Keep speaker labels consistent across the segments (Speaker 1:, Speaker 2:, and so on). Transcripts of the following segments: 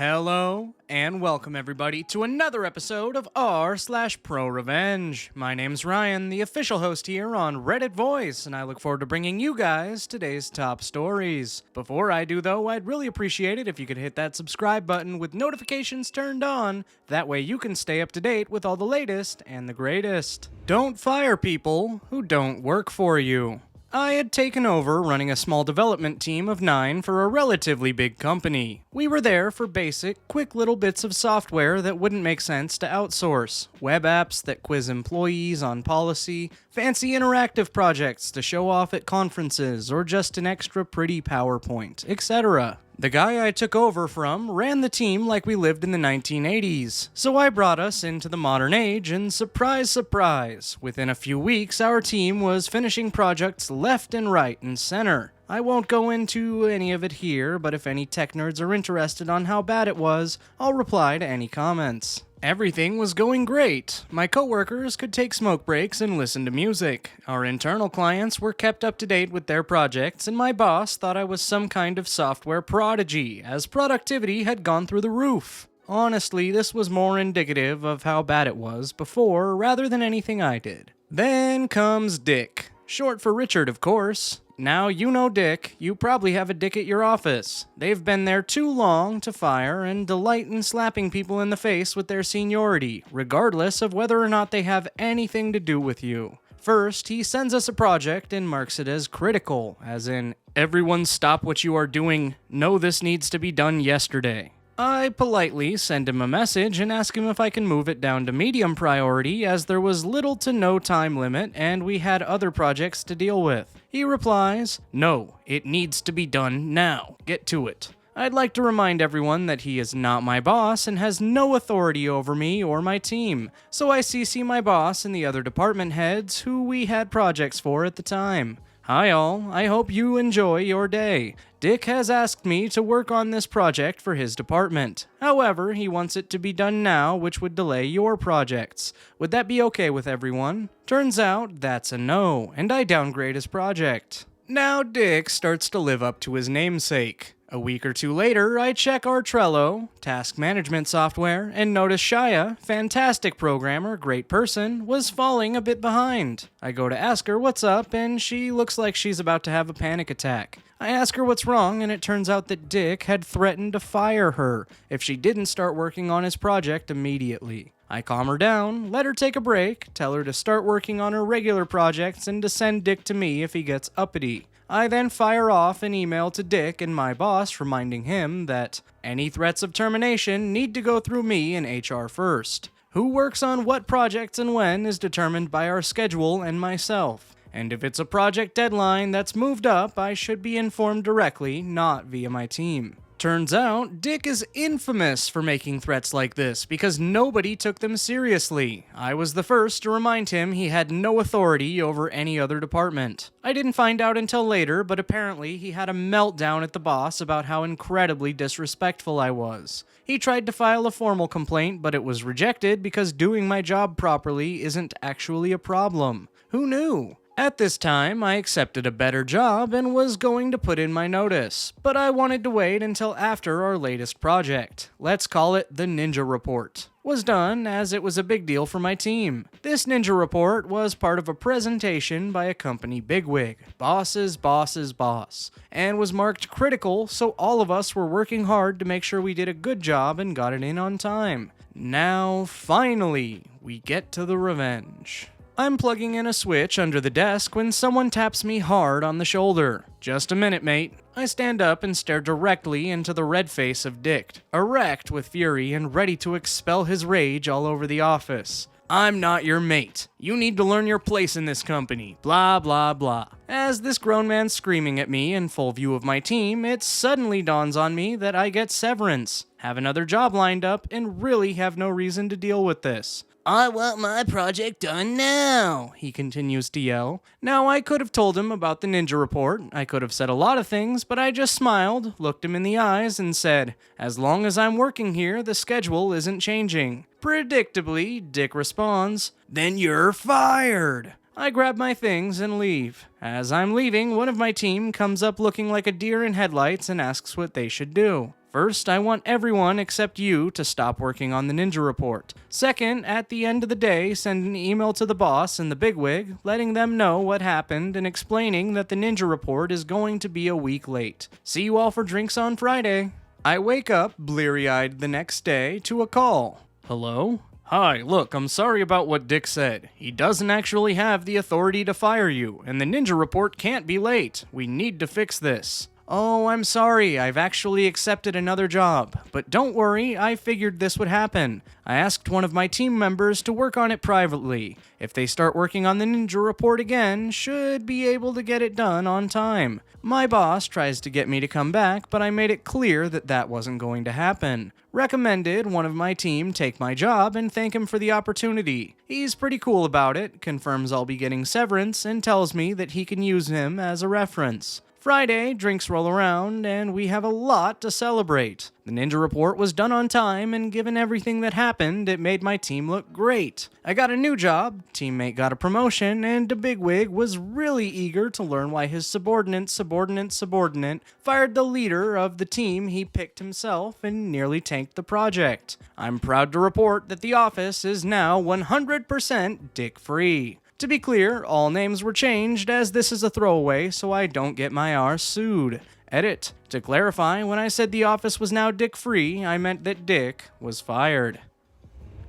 Speaker 1: Hello, and welcome everybody to another episode of r/ProRevenge. My name's Ryan, the official host here on Reddit Voice, and I look forward to bringing you guys today's top stories. Before I do though, I'd really appreciate it if you could hit that subscribe button with notifications turned on. That way you can stay up to date with all the latest and the greatest. Don't fire people who don't work for you. I had taken over running a small development team of 9 for a relatively big company. We were there for basic, quick little bits of software that wouldn't make sense to outsource, web apps that quiz employees on policy, fancy interactive projects to show off at conferences, or just an extra pretty PowerPoint, etc. The guy I took over from ran the team like we lived in the 1980s, so I brought us into the modern age, and surprise, surprise, within a few weeks our team was finishing projects left and right and center. I won't go into any of it here, but if any tech nerds are interested on how bad it was, I'll reply to any comments. Everything was going great. My coworkers could take smoke breaks and listen to music. Our internal clients were kept up to date with their projects, and my boss thought I was some kind of software prodigy, as productivity had gone through the roof. Honestly, this was more indicative of how bad it was before, rather than anything I did. Then comes Dick. Short for Richard, of course. Now you know Dick, you probably have a Dick at your office. They've been there too long to fire and delight in slapping people in the face with their seniority, regardless of whether or not they have anything to do with you. First, he sends us a project and marks it as critical, as in, everyone stop what you are doing, know this needs to be done yesterday. I politely send him a message and ask him if I can move it down to medium priority, as there was little to no time limit and we had other projects to deal with. He replies, "No, it needs to be done now. Get to it." I'd like to remind everyone that he is not my boss and has no authority over me or my team, so I CC my boss and the other department heads who we had projects for at the time. Hi all, I hope you enjoy your day. Dick has asked me to work on this project for his department. However, he wants it to be done now, which would delay your projects. Would that be okay with everyone? Turns out, that's a no, and I downgrade his project. Now Dick starts to live up to his namesake. A week or two later, I check our Trello, task management software, and notice Shia, fantastic programmer, great person, was falling a bit behind. I go to ask her what's up, and she looks like she's about to have a panic attack. I ask her what's wrong, and it turns out that Dick had threatened to fire her if she didn't start working on his project immediately. I calm her down, let her take a break, tell her to start working on her regular projects and to send Dick to me if he gets uppity. I then fire off an email to Dick and my boss reminding him that any threats of termination need to go through me and HR first. Who works on what projects and when is determined by our schedule and myself. And if it's a project deadline that's moved up, I should be informed directly, not via my team. Turns out, Dick is infamous for making threats like this because nobody took them seriously. I was the first to remind him he had no authority over any other department. I didn't find out until later, but apparently he had a meltdown at the boss about how incredibly disrespectful I was. He tried to file a formal complaint, but it was rejected because doing my job properly isn't actually a problem. Who knew? At this time, I accepted a better job and was going to put in my notice, but I wanted to wait until after our latest project, let's call it the Ninja Report, was done, as it was a big deal for my team. This Ninja Report was part of a presentation by a company bigwig, boss's boss's boss, and was marked critical, so all of us were working hard to make sure we did a good job and got it in on time. Now, finally, we get to the revenge. I'm plugging in a switch under the desk when someone taps me hard on the shoulder. "Just a minute, mate." I stand up and stare directly into the red face of Dick, erect with fury and ready to expel his rage all over the office. "I'm not your mate. You need to learn your place in this company. Blah, blah, blah." As this grown man's screaming at me in full view of my team, it suddenly dawns on me that I get severance, have another job lined up, and really have no reason to deal with this. "I want my project done now," he continues to yell. Now, I could have told him about the Ninja Report, I could have said a lot of things, but I just smiled, looked him in the eyes, and said, "As long as I'm working here, the schedule isn't changing." Predictably, Dick responds, "Then you're fired." I grab my things and leave. As I'm leaving, one of my team comes up looking like a deer in headlights and asks what they should do. First, I want everyone except you to stop working on the Ninja Report. Second, at the end of the day, send an email to the boss and the bigwig, letting them know what happened and explaining that the Ninja Report is going to be a week late. See you all for drinks on Friday. I wake up, bleary-eyed the next day, to a call. Hello? Hi, look, I'm sorry about what Dick said. He doesn't actually have the authority to fire you, and the Ninja Report can't be late. We need to fix this. Oh, I'm sorry, I've actually accepted another job. But don't worry, I figured this would happen. I asked one of my team members to work on it privately. If they start working on the Ninja Report again, should be able to get it done on time. My boss tries to get me to come back, but I made it clear that that wasn't going to happen. Recommended one of my team take my job and thank him for the opportunity. He's pretty cool about it, confirms I'll be getting severance, and tells me that he can use him as a reference. Friday, drinks roll around, and we have a lot to celebrate. The Ninja Report was done on time, and given everything that happened, it made my team look great. I got a new job, teammate got a promotion, and the bigwig was really eager to learn why his subordinate fired the leader of the team he picked himself and nearly tanked the project. I'm proud to report that the office is now 100% dick-free. To be clear, all names were changed as this is a throwaway so I don't get my arse sued. Edit. To clarify, when I said the office was now dick-free, I meant that Dick was fired.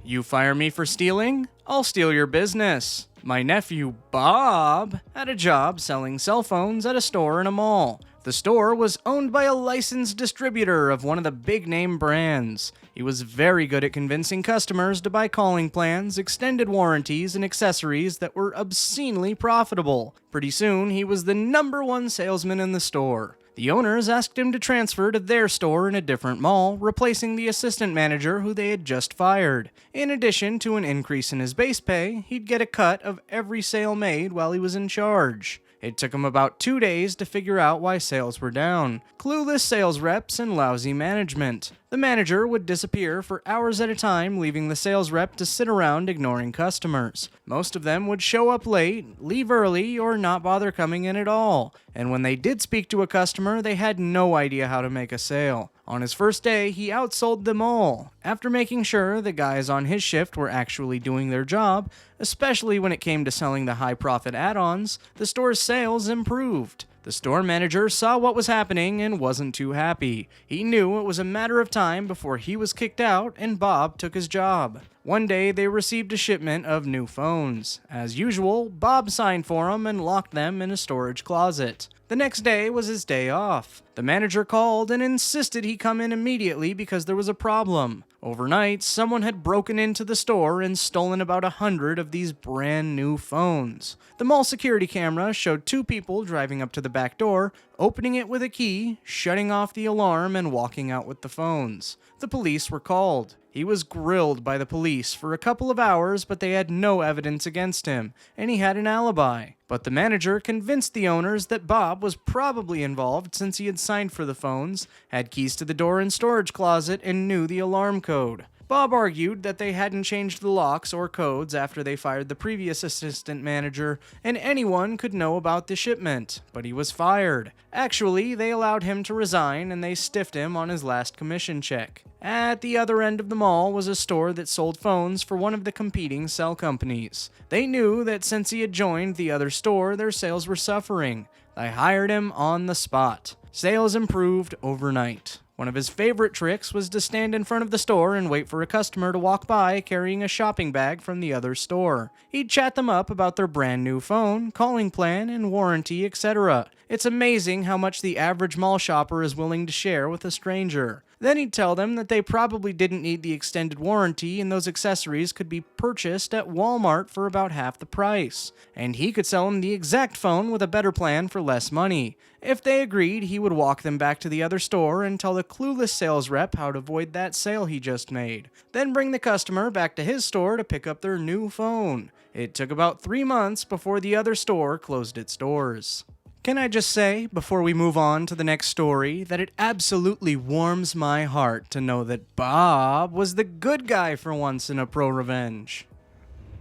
Speaker 1: You fire me for stealing? I'll steal your business. My nephew, Bob, had a job selling cell phones at a store in a mall. The store was owned by a licensed distributor of one of the big-name brands. He was very good at convincing customers to buy calling plans, extended warranties, and accessories that were obscenely profitable. Pretty soon, he was the #1 salesman in the store. The owners asked him to transfer to their store in a different mall, replacing the assistant manager who they had just fired. In addition to an increase in his base pay, he'd get a cut of every sale made while he was in charge. It took him about 2 days to figure out why sales were down. Clueless sales reps and lousy management. The manager would disappear for hours at a time, leaving the sales rep to sit around ignoring customers. Most of them would show up late, leave early, or not bother coming in at all. And when they did speak to a customer, they had no idea how to make a sale. On his first day, he outsold them all. After making sure the guys on his shift were actually doing their job, especially when it came to selling the high-profit add-ons, the store's sales improved. The store manager saw what was happening and wasn't too happy. He knew it was a matter of time before he was kicked out and Bob took his job. One day, they received a shipment of new phones. As usual, Bob signed for them and locked them in a storage closet. The next day was his day off. The manager called and insisted he come in immediately because there was a problem. Overnight, someone had broken into the store and stolen about 100 of these brand new phones. The mall security camera showed 2 people driving up to the back door, opening it with a key, shutting off the alarm, and walking out with the phones. The police were called. He was grilled by the police for a couple of hours, but they had no evidence against him, and he had an alibi. But the manager convinced the owners that Bob was probably involved since he had signed for the phones, had keys to the door and storage closet, and knew the alarm code. Bob argued that they hadn't changed the locks or codes after they fired the previous assistant manager, and anyone could know about the shipment, but he was fired. Actually, they allowed him to resign and they stiffed him on his last commission check. At the other end of the mall was a store that sold phones for one of the competing cell companies. They knew that since he had joined the other store, their sales were suffering. They hired him on the spot. Sales improved overnight. One of his favorite tricks was to stand in front of the store and wait for a customer to walk by carrying a shopping bag from the other store. He'd chat them up about their brand new phone, calling plan, and warranty, etc. It's amazing how much the average mall shopper is willing to share with a stranger. Then he'd tell them that they probably didn't need the extended warranty and those accessories could be purchased at Walmart for about half the price. And he could sell them the exact phone with a better plan for less money. If they agreed, he would walk them back to the other store and tell the clueless sales rep how to avoid that sale he just made. Then bring the customer back to his store to pick up their new phone. It took about 3 months before the other store closed its doors. Can I just say, before we move on to the next story, that it absolutely warms my heart to know that Bob was the good guy for once in a ProRevenge.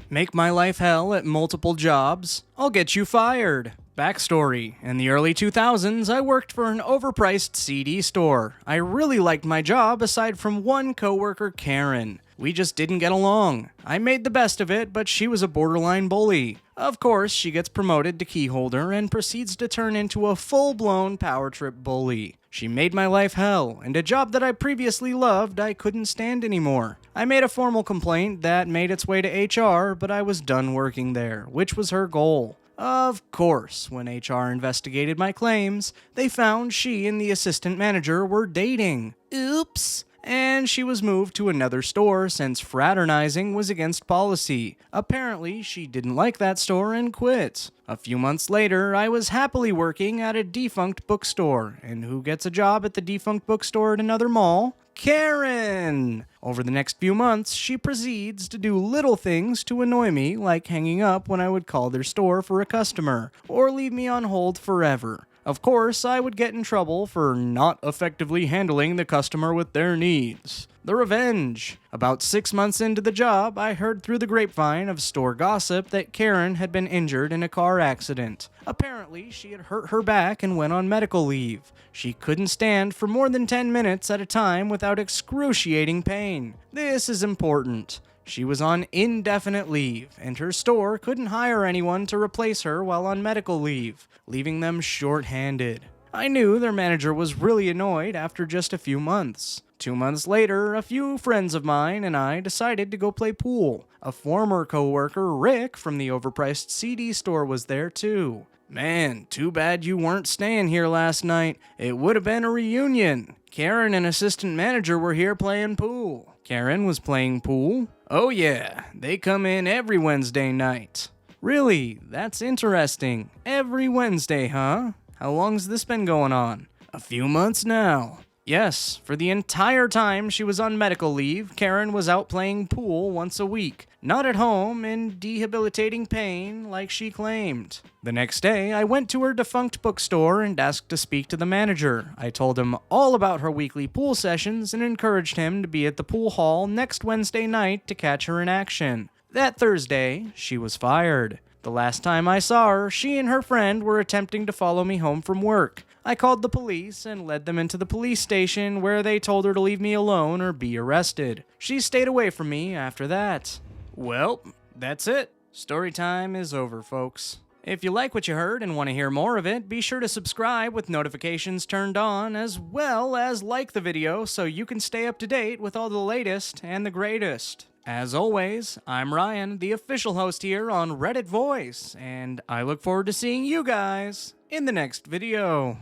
Speaker 1: Make my life hell at multiple jobs? I'll get you fired. Backstory: in the early 2000s, I worked for an overpriced CD store. I really liked my job aside from one coworker, Karen. We just didn't get along. I made the best of it, but she was a borderline bully. Of course, she gets promoted to keyholder and proceeds to turn into a full-blown power trip bully. She made my life hell, and a job that I previously loved I couldn't stand anymore. I made a formal complaint that made its way to HR, but I was done working there, which was her goal. Of course, when HR investigated my claims, they found she and the assistant manager were dating. Oops. And she was moved to another store since fraternizing was against policy. Apparently, she didn't like that store and quit. A few months later, I was happily working at a defunct bookstore. And who gets a job at the defunct bookstore at another mall? Karen! Over the next few months, she proceeds to do little things to annoy me, like hanging up when I would call their store for a customer, or leave me on hold forever. Of course, I would get in trouble for not effectively handling the customer with their needs. The revenge. About 6 months into the job, I heard through the grapevine of store gossip that Karen had been injured in a car accident. Apparently, she had hurt her back and went on medical leave. She couldn't stand for more than 10 minutes at a time without excruciating pain. This is important. She was on indefinite leave, and her store couldn't hire anyone to replace her while on medical leave, leaving them short-handed. I knew their manager was really annoyed after just a few months. 2 months later, a few friends of mine and I decided to go play pool. A former coworker, Rick, from the overpriced CD store was there too. Man, too bad you weren't staying here last night. It would have been a reunion. Karen and assistant manager were here playing pool. Karen was playing pool? Oh yeah, they come in every Wednesday night. Really? That's interesting. Every Wednesday, huh? How long's this been going on? A few months now. Yes, for the entire time she was on medical leave, Karen was out playing pool once a week. Not at home in debilitating pain like she claimed. The next day, I went to her defunct bookstore and asked to speak to the manager. I told him all about her weekly pool sessions and encouraged him to be at the pool hall next Wednesday night to catch her in action. That Thursday, she was fired. The last time I saw her, she and her friend were attempting to follow me home from work. I called the police and led them into the police station where they told her to leave me alone or be arrested. She stayed away from me after that. Well, that's it. Story time is over, folks. If you like what you heard and want to hear more of it, be sure to subscribe with notifications turned on, as well as like the video so you can stay up to date with all the latest and the greatest. As always, I'm Ryan, the official host here on Reddit Voice, and I look forward to seeing you guys in the next video.